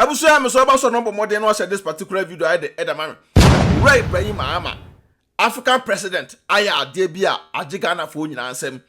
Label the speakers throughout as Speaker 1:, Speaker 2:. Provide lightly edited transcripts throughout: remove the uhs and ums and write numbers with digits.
Speaker 1: abusu ya me so ba so no bo modern no share this particular video I the edamame Ibrahim Mahama African president aya ade bia age Ghana fo nyina nsem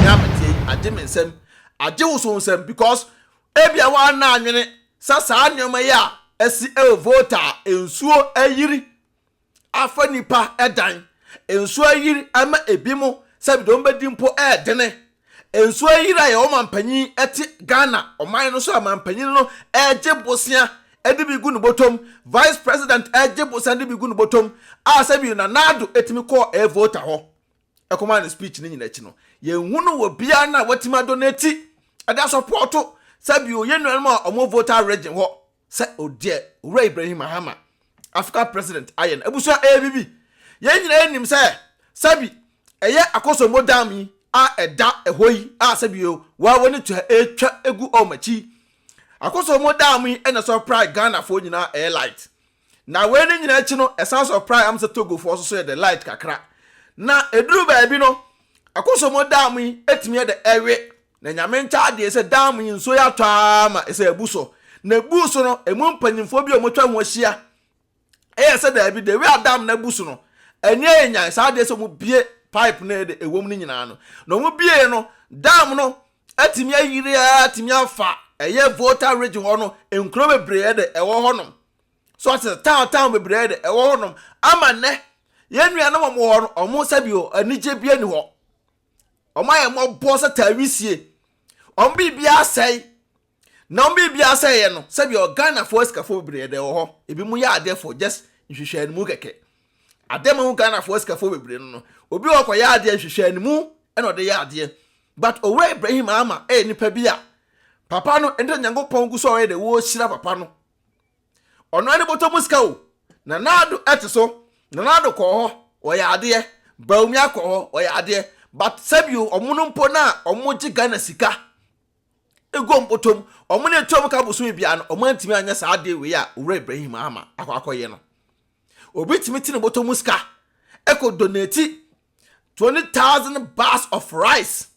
Speaker 1: ya mete age me nsem age wo so nsem because ebia wa na anwene sa anyoma ya esi Volta ensuo ayiri afa nipa edan ensuo ayiri ama ebimo sabido mbedi mpo edene ensuo ayiri aye o mampanyi eti Ghana oman no so amampanyi no eje bosia edi bi gu no bottom vice president eje bosia edi bi gu no bottom a sabi na nado etimi ko Volta ho ekoma speech ni nyina chi no ye hunu wo bia na watima donate ada support sabi o ye nuanum a omo Volta region ho se odie Ibrahim Mahama African president ayen abusu ABB ye nyina enim se sabi eye akoso modami a eda ehoyi a sabi o wa woni to etwa egu omachi akoso modami ena surprise Ghana fo nyina light na we ni nyina chi no esa surprise am se Togo fo so the light kakra na eduru ba bi no akoso modami etimi de ewe na nyame ncha de se dam nso ya twa ma ese ebuso na buso no emu mpanyimfo bi omotwa ho ahia se da bi de we adam na buso no enye enya sa de se mu bie pipe na de ewom ni nyina no no mu bie no dam no atimi ayire atimi afa Volta region ho no enkro bebre de ewo ho no so at town bebre de ewo ho no ama ne ye nua na mo ho no omo sabio anije bia ni ho omaye mo boss tawisie bibia sei na bibia sei ye no sabio Ghana for escafo bebre de ho ebi mu ya ade for just nhwehwe mu keke adem hu Ghana for escafo bebre no obi wo kwa ya ade nhwehwe mu eno de ya ade but Ibrahim Mahama nipa bia papa no ende Nyankopon gu so de wo hira papa no ono ane boto muska o na nado eteso na nado ko ho o ya ade baumi akọ ho o ya ade but sabio omuno mpo na omoji Ghana sika ego mpotom omune etom ka boso bia no omantimi anya sa ade we ya Ibrahim Mahama akoye no obi timiti ne boto muska eko donate 20,000 bars of rice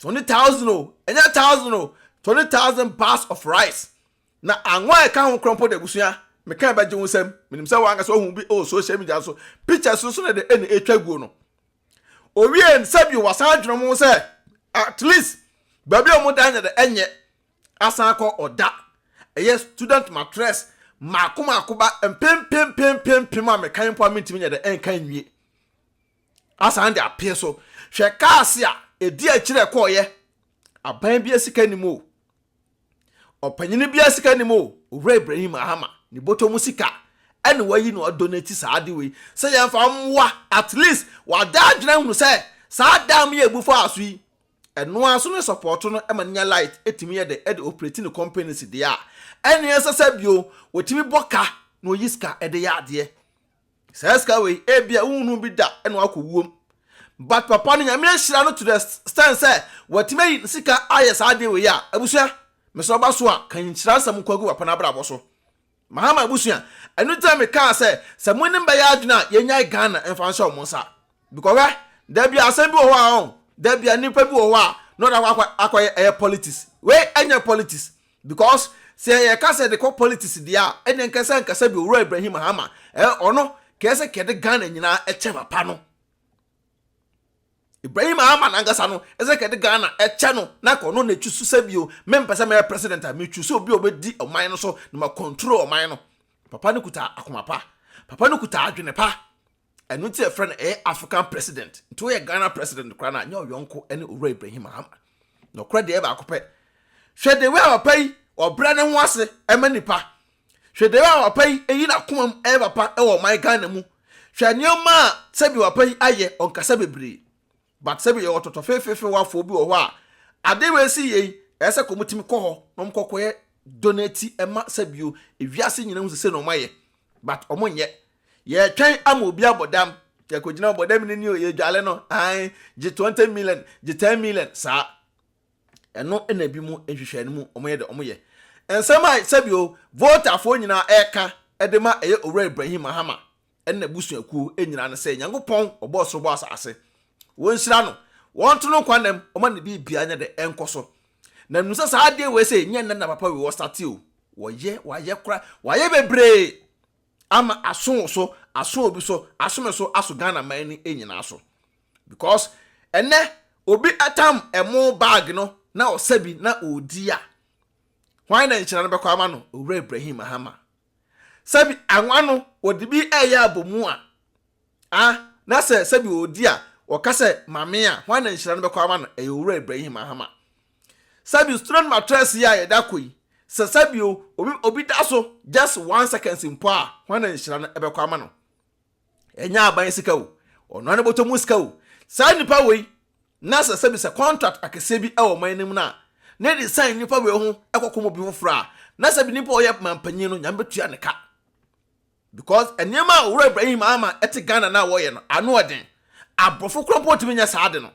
Speaker 1: 20,000 o enya 1,000 o 20,000 bars of rice na anwa e ka ho krompo de busua me kan ba je wonsam minim se wanga so hu bi social media so pictures so na de ene etwaguo no owie en sabi wasan dwene mo se at least baby o mo danya de enye asan ko oda eye student mattress makoba empem a me kan po amintimi nya de enkan nwie asan de apie so hwe kaase a edi akire ko ye aban bi asika ni mo opanyini bi asika ni mo Ibrahim Mahama ni boto musika ene wayi no donate saade we se yan fa mwa at least wa da adwena hunu se saada m ye bufo aso yi eno aso no support no emanya light etimi ye de operating companies de a ene yesesa bio otimi boka no yiska ede ya ade seska we ebia hunu bi da ene akowuom but papa no nyame hira no to the stand say watimi sika aye saade we ya abusua meso ba so a kan hira sam kwagu papa na brabo so Mahama abusua enu time ka se munim ba ya aduna yenya Ghana emfa nso mo nsa because da bia asem bi wo ho a da bia nipa bi wo ho a no da akwa politics we enya politics because se ye ka se de ko politics dia ene nkasa bi Ibrahim Mahama ono kese kede Ghana nyina eche papa no Ibrahim Mahama nangasa no kede Ghana eche no na ko no na twusu sabio mempesa me president a me twusu obi obedi oman no so na ma control oman no papa no kuta akomapa papa no kuta adwenepa enu ti e friend African president to ye Ghana president kra na nya oyonko ene Ibrahim Mahama no kra de e ba akopɛ hwɛ de we papa yi obra ne ho ase emanipa hwɛ de we papa yi eyi na komam papa e wo man Ghana mu hwɛ nyoma sabi papa yi aye onkasa bebre but sabi ye ototo fefefe wafo bi wo ho a ade we si ye ese komutimi kɔ hɔ no mkokoye donate ema sabio ewiase nyina hu se no maye but omonye ye twen ama obi abodam ye kogina abodam ni ye dwale no ai je 20 million je 10 million sa eno ena bi mu ehwehwe mu omoye de omoye ensema sabio Volta fo nyina eka edema eye Ibrahim Mahama ena busuaku enyina ne se Nyankopon obo soro bo asase won hira no won to no kwanem o ma ne bi bia nya de enkoso na nusa sa ade we say nya na papa we wo start o Waye kra, waye bebre. Ama aso so, aso obi so, aso me so, aso Ghana man ni enyina so. Because ene obi atam emo bag no na osabi na odi a. Why na nchira no bekwa ama no owura Ibrahim Mahama. Sabi anwa no odi bi eya abomu a. Na se sabi odi a okase mame a why na nchira no bekwa ama no owura Ibrahim Mahama. Sabi student mattress ya yeda koi. Sabi obi da so just 1 second simpo a why na nchira no ebekwa ama no. Enya aban sika o. Ono na botomu sika o. Sa nipa wei na sabi se contract akese bi e wo manim na na di sign nipa we ho ekokomo bi fofra na sabi nipa oye mampanyin no nyam betua ne ka because enema owura Ibrahim Mahama ete Ghana na wo ye no ano odin abrofo kropot bi nya saade no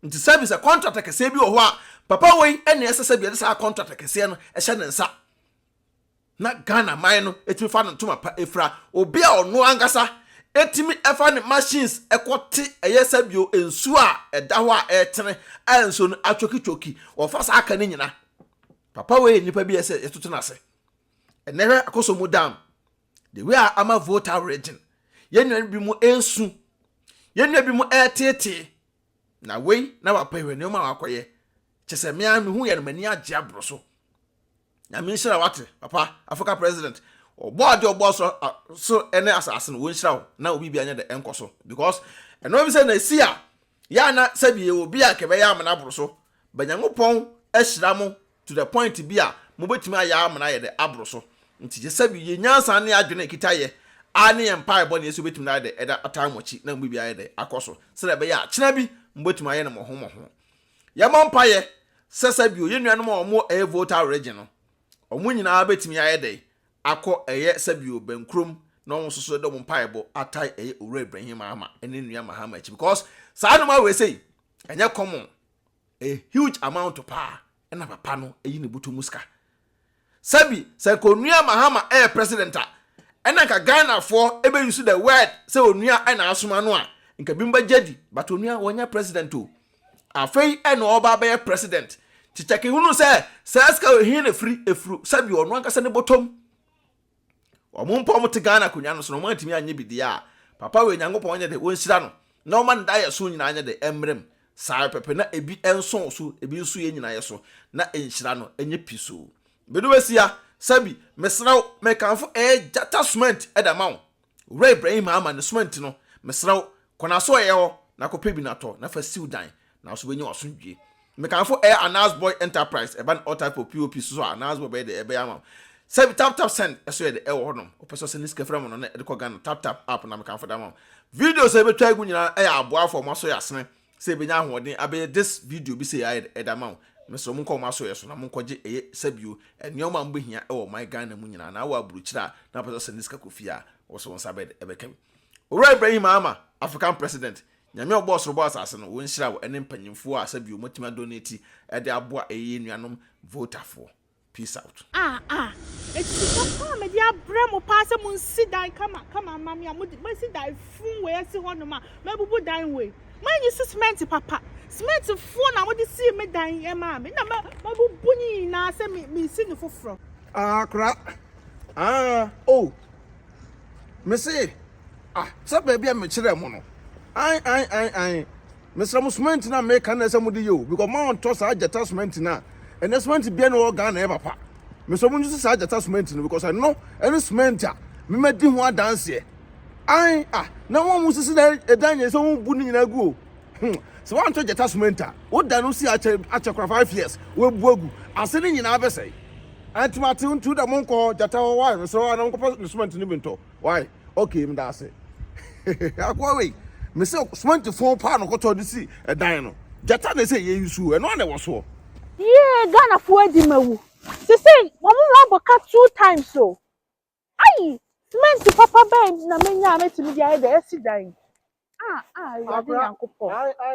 Speaker 1: nti sabi se contract akese bi wo ho a papa we ene ese sabi ede sa contract akese no e hye ne nsa na Ghana man no etimi fa no ntoma pa efra obi a ono angasa etimi efa ne machines ekoti eye sabio ensu a eda ho a etene anso no atwoki ofa sa aka ne nyina papa we nipa bi ese etoto na ase enere akoso mu dam the way ama Volta region yenua bi mu ensu yenua bi mu etete na we na papa we ne ma akoye chese me anu hu ye no mani age abroso na me nshira wate papa Africa president obo so ene asase no wonhira na obi bia nya de enkoso because eno bi say na sia ya na sabi obi a kebe ya amana abroso banyangopon ahira mo to the point bia mo betimi aya amana ye de abroso nti je sabi ye nyansa ne adwene kitaye ani empire ebo ne yesu betimi na de eda atamochi na mo bia ye de akoso se na be ya kina bi mo betimi aye ne mo ho ya mampaye sabi o ye nuanom omo e Volta region no omo nyina betimi aye de akọ eye sabio benkrom na won soso de mo paebo atai eye owura Ibrahim Mahama ene nua Mahama echi because saa no we say enye common a huge amount of power ena papa no eyi ne buto muska sabi se ko nua Mahama president a ena ka Ghana for ebe use the word say onua ena asoma no a nka bimba jadi but onua wonya president o afei ena oba be president chichake hunu se ska ohi ne free efru sabi ono anka se ne botom omumpo mo te Ghana kunya no so no matimi anye bidi a papa we nyankopon nya de wonhira no na o man da ye so nyina anya de emrem saa pepe na ebi enso so ebi nso ye nyina ye so na enhira no enye piso bedu wesia sabi mesraw mekanfo jata cement edama wo Ibrahim Mahama ne cement no mesraw kona so ye ho na kope bi na to na fa siw dan na so benye osondwie mekanfo Anas Boy Enterprise ban all type of POP so Anas Boy be de ebe ama sabi tap send eso ye de ewo honom opeso se niska fra mo no na de ko Ghana tap app na mekanfo da ma video se betwa egu nyina aboa for mo so yasene se benya hoden abe this video bi se ya edama meso mun ko ma so yeso na mun koje eye sabio enioma mbehia ewo my Ghana mu nyina na wa buruchira na opeso se niska kofia wo so wonsa be ebekam owura Ibrahim Mahama African president nyame obo boss ase no wonhira wo ene mpanyimfo a sabio motima donate e de aboa eye nuanom Volta Fl00d. Peace out.
Speaker 2: It's so me dia bremo pass mun sit down come mama mo sit down fun we see hono ma bubu dan we man you cement papa cement fun na mo di see me dan e ma me na bubu ni na se me see no foforo
Speaker 1: kra oh me say so baby am kire mo no ai Mr. Cement na make na se mo di yo because man to sa jata cement na and the cement be no Ghana e papa me so munju sa jata cement no because I know any cement a me medi ho dance here na won musisi da edanye so won bu ni nyina gu so wan to jata cement a wo da no si ache 5 years we bu agu ase ni nyina abesai antimati untu da monko jata why so na monko cement ni binto why okay me da ase akwa we me say cement fon pa no ko to di si edan no jata na say ye yusu e no na wo so
Speaker 2: yeah Ghana for di mawu se say mama wa boka 2 times so ai cement papa ben na menya metimi dia e de esi dan you dey Akuffo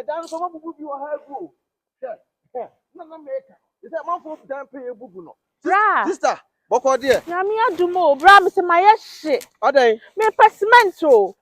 Speaker 1: dan so bubu bi wa ha gu na make you say man for dan pay bubu no sister boko there
Speaker 2: na me adumo bra me se maye hye
Speaker 1: odan
Speaker 2: me cement o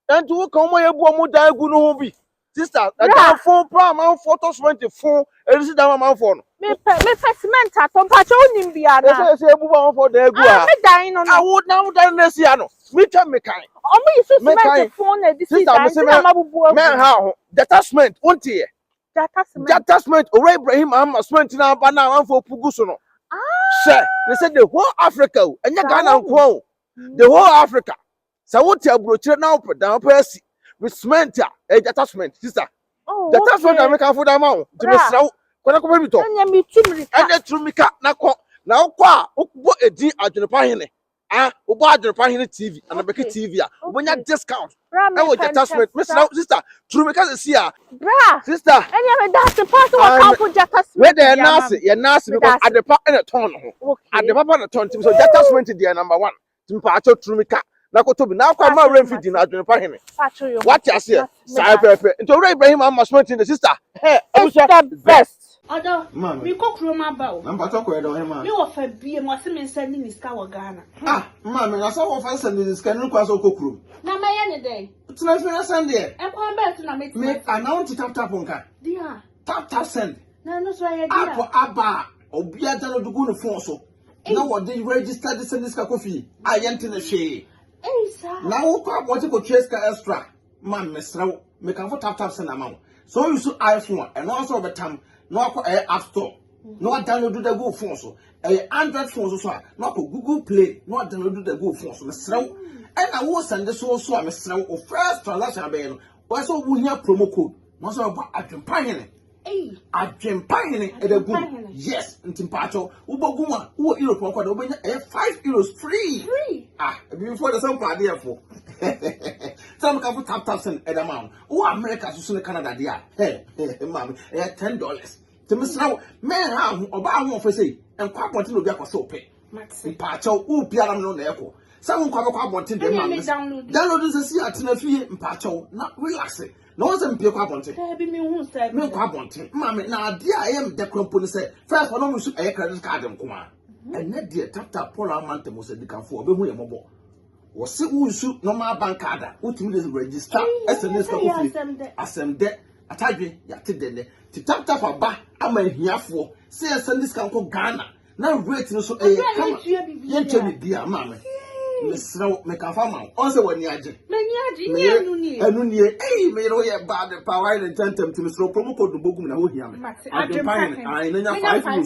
Speaker 1: entu wo kan mo ye bu o mu dan gu no ho bi Sister, that phone man photo cement phone. And this is that man phone.
Speaker 2: Me cement at on patch on India.
Speaker 1: Say move for the go.
Speaker 2: Me dying on.
Speaker 1: I would now done this year. Me can me kind.
Speaker 2: Oh, me so cement phone e this is that.
Speaker 1: Man how detachment won't here. Detachment or Ibrahim Mahama cement now but now for Pugusono. Sir, they said the whole Africa and you Ghana quo. The whole Africa. So what you broach now put down person with cement a detachment, sister.
Speaker 2: Oh,
Speaker 1: detachment I make for the amount to be slow. When I come to
Speaker 2: and me
Speaker 1: to me cat now qua what a D AdwenepaheneTv and BeckyTv when you discount. I want detachment, Miss sister. True because it's here.
Speaker 2: Bra,
Speaker 1: sister.
Speaker 2: And you that's the part of our detachment.
Speaker 1: Where they are nasty, you're nasty because at the part in a ton. At the papa the ton, so detachment is the number one. To patch true me cat. Now go to be now come out rain feeding AdwenepaheneTv. What you see? Side pepe. Into Ibrahim Mahama cement in the sister. Hey,
Speaker 2: it's the best.
Speaker 3: Although, we cook room about.
Speaker 1: I'm about to go to him.
Speaker 3: You offer beer, and was sending his cow Ghana.
Speaker 1: Ah, mamma, I saw offense and this can cross or cook room.
Speaker 3: Now, my any day.
Speaker 1: It's not for Sunday.
Speaker 3: And come back to make
Speaker 1: me announce it tap on car.
Speaker 3: Dear.
Speaker 1: Tap send.
Speaker 3: No, no, so I
Speaker 1: for Abba or Biadano to go to Fonso. Now what they register this and this coffee. I enter the shade.
Speaker 3: Hey, sir.
Speaker 1: Now, what you go chase extra. Man, Miss Row, make a tap send amount. So you should iPhone and also over time. No app store. No download the Google phone so. Android phone so. No Google Play. No download the Google phone so. Miss Row. And I will send the so Miss Row or first transaction ben. Why so we have promo code. No so about AdwenepaheneTv. AdwenepaheneTv at the good. Yes, in Timpacho. Uboguma. Who Europe on quad. 5 euros free.
Speaker 3: Free.
Speaker 1: Ah, before the some party for. Some can put tap send at amount. Oh, America to soon Canada there. Hey, mommy, $10. To Miss Now, man, how about one for say, and quite want to be a so pay. Maxi Pacho, who Piano no echo. Some come up wanting them. Download this year at Tina in Pacho, not relaxing. No one's in Pio Quabonte.
Speaker 3: Me who said,
Speaker 1: no Quabonte. Mammy, now, dear, I am the company said, first one almost a credit card and come on. And that dear tap Polar Mountain was a decam for a way mobile. Was it who shoot no more bank card, ultimately register SMS coffee. As them there, I tell you, to tap a bar, I'm a here for, say a Sunday can call Ghana. Now, waiting so a come, dear mamma. Miss Snow, make a farmer. Also, when you are and hey, made all your bad power and tentum to Miss Row promo code the book. I know 5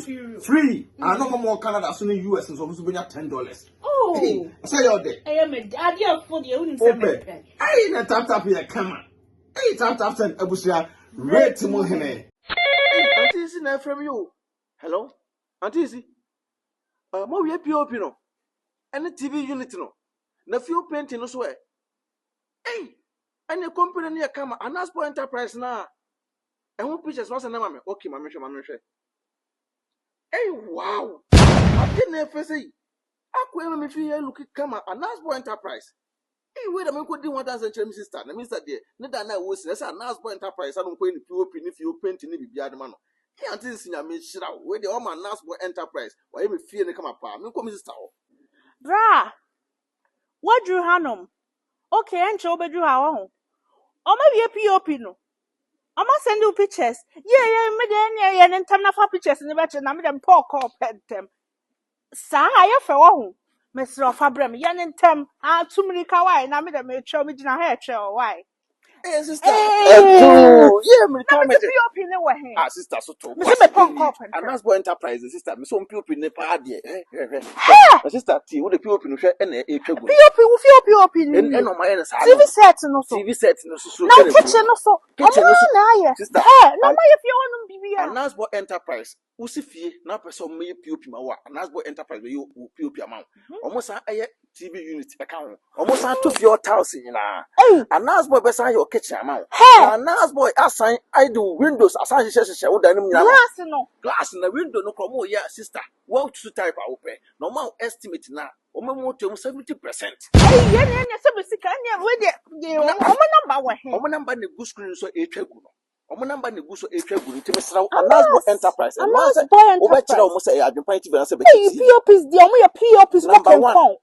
Speaker 1: euros free. I know more Canada soon in US and so $10.
Speaker 3: Oh,
Speaker 1: say all day.
Speaker 3: I am a idea for the only
Speaker 1: I ain't a tap here, come on. Hey, tap send Abusia, red to Mohene. Auntie, is it from you? Hello, Auntie, more we POP no. And the TV unit no. Na few painting no swear. Hey, and your company near come and ask for enterprise now. And who pictures was an amame? Okay, my mission. Hey, wow. I didn't ever say. I couldn't if you look at come and ask for enterprise. Hey, wait a minute, could do what as a chemist sister. The Mr. Dear, neither I was an ask for enterprise. I don't pay the POP if you paint in the other man. He until see a made shit out where the woman ask for enterprise. Why every fear they come apart. No come sister.
Speaker 2: Bra, what drew Hanum? Okay, and show bedroom our own. Or maybe a POP no. I must send you pictures. Yeah, and time for pictures in the batch and I made them poor call pet them. Sa, I have a Mr. Fabrem, yan and tem, too many kawaii, and I made them a show me in a hair chair. Why?
Speaker 1: Hey, sister.
Speaker 2: Yeah, me come with POP in the way.
Speaker 1: Ah, sister, so to and that's what enterprise, sister. Me so POP in the party. Sister, what the POP no share and a POP and on my
Speaker 2: TV set no so.
Speaker 1: TV set no so.
Speaker 2: Now kitchen no so. Kitchen no so. Sister. No my if you want to be
Speaker 1: and that's what enterprise. Usifie na person me POP ma wa. And that's what enterprise you POP amount. Almost a TV unit account. Almost a 2,000 na. And that's what best your kitchen amount. And that's boy assign I do windows assign she would glass in the window no come yeah sister. Well to type open. Normal estimate now. Omo 70%.
Speaker 2: Hey, so can you with it?
Speaker 1: Number the good screen so a check. Number the good so a check to Miss Row and that's enterprise. And that's boy almost say AdwenepaheneTv and say
Speaker 2: POP is the only POP is
Speaker 1: number one.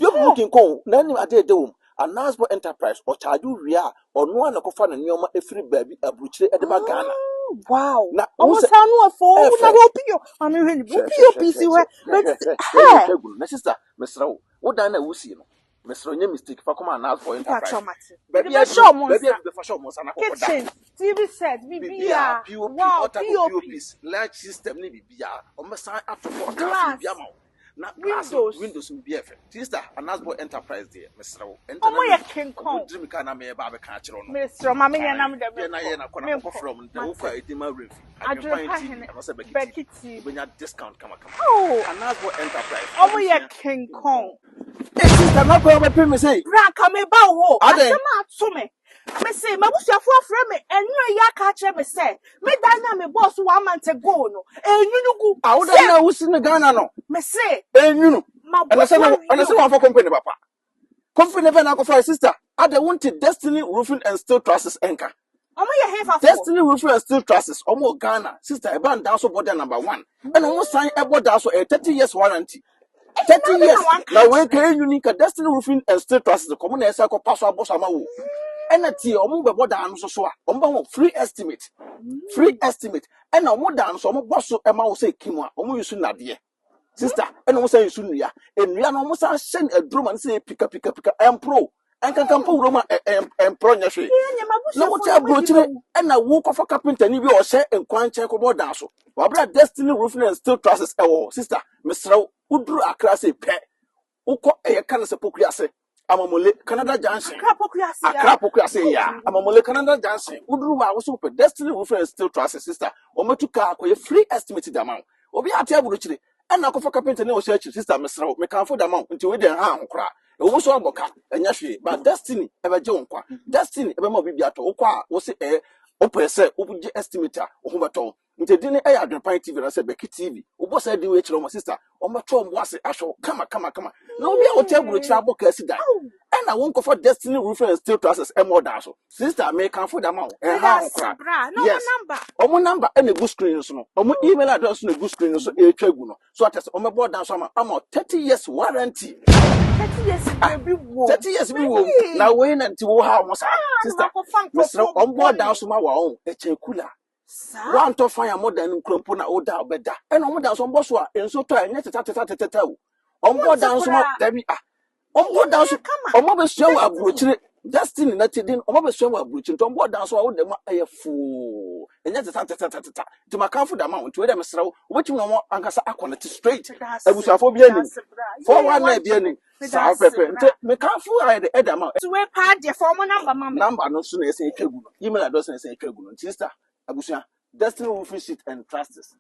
Speaker 1: POP looking cold. Then I did do Anasbo enterprise or charge you ria or no one ko fa na nyoma efiri baabi aburuchire e de ba Ghana.
Speaker 2: Wow.
Speaker 1: Na
Speaker 2: Almost no for na opio. I mean, opio PC we.
Speaker 1: Na sister, Mr. Wo dan na wusi no. Mr. Onye mistake fa come Anasbo enterprise.
Speaker 2: Baby be show mo.
Speaker 1: Baby be for show mo sana ko da.
Speaker 2: Kitchen, TV set, bibia.
Speaker 1: Wow, POPs, large system ni bibia. O me san atofo ka bibia ma. Na Windows BF. Sister, Anasbo enterprise there, Mr.
Speaker 2: Omo ye King Kong.
Speaker 1: Dream ka na me ba be ka kire no.
Speaker 2: Mr. Mama ye na me de
Speaker 1: be. Na ye na kona ko from the Ufa Edema Review.
Speaker 2: AdwenepaheneTv. BeckyTv.
Speaker 1: When you discount come.
Speaker 2: Oh,
Speaker 1: Anasbo enterprise.
Speaker 2: Omo ye King Kong.
Speaker 1: Sister, na ko be me say.
Speaker 2: Bra ka me ba wo. Asema to me. Me say, my busuafo afre me enyo ya ka kire me say. Me dan na me boss 1 month ago no. Enyunu gu.
Speaker 1: Awu dan na wusi ne Ghana no.
Speaker 2: Me say,
Speaker 1: enyunu. And I say one for company papa. Company be na ko for sister. Ade wanted Destiny Roofing and Steel Trusses enka.
Speaker 2: Omo ye hefa.
Speaker 1: Destiny Roofing and Steel Trusses omo Ghana. Sister e ban down so border number 1. And omo sign e border so 30 years warranty. 30 years. Now we can unique Destiny Roofing and Steel Trusses ko mo na esa ko pass aboso amawo. Enati omo be border anu so a omo free estimate. Free estimate. And omo dan so omo boso e ma wo say kimu a omo yusu nade. Sister, and almost say soon, yeah, and we are almost send a drum and say pick up, and pro, and can come for Roma and pro. No, what I brought you, and I walk off a carpenter, and you say, and quite check about Dasso. Wabra Destiny Roofing and Steel Trusses, oh, sister, Mr. Who drew a class a pet, who caught a cancer pocriase, Amamole, Canada Johnson, a crapocracy, yeah, Amamole, Canada Johnson, who drew our super Destiny Roofing and Steel Trusses, sister, or Matuka, a free estimated amount. Obi atiabu richly. And now for carpenter no search sister Mr. Me can for the amount until we den ha nkra. E wo so aboka enya hwe but Destiny ebe je nkwa. Destiny ebe mo bibia to okwa wo se opese obuje estimator wo beto. Nti din e AdwenepaheneTv na se BeckyTv. Wo bo se din we kire mo sister. O meto mo ase ahwe kama. Na obi a wo tabu richly aboka si dan. And I won't go for Destiny Roofing and Steel Trusses and more dash. Sister, may come for the amount. And how
Speaker 2: yes. Number.
Speaker 1: Omo number and a good screen so. Omo email address and a good screen so a cheguno. So I test on my board down some amount 30 years warranty.
Speaker 2: 30 years be
Speaker 1: 30 years be wo. Now wait until how much sister. Mr. On board down some our own a chekula. One to fire more than crumpuna or down better. And on down some boss and so try net tell. On board down some Debbie. Omo down so omo be so abrochire Destiny na tidin omo be so abrochire to omo down so wo dem ayefo enya tata ti makanfo da ma nti we dem srew obetim no mo ankasa akonect straight abusuafo bi ani for one na bi ani sa pepe nti mekanfo aye de edama
Speaker 2: to we pa de for mo
Speaker 1: number no so na ese etwagu no email address na ese etwagu no nti sister abusua Destiny Roofing Sheet and Trusses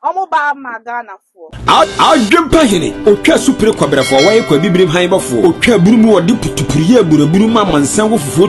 Speaker 2: omo ba ma Ghana for
Speaker 4: Adwenepahene otwa supre kwabrafo wa ye kwa Ibrahim Mahama fo otwa burumu odi putupuriye buraburu ma mansan wo fufuo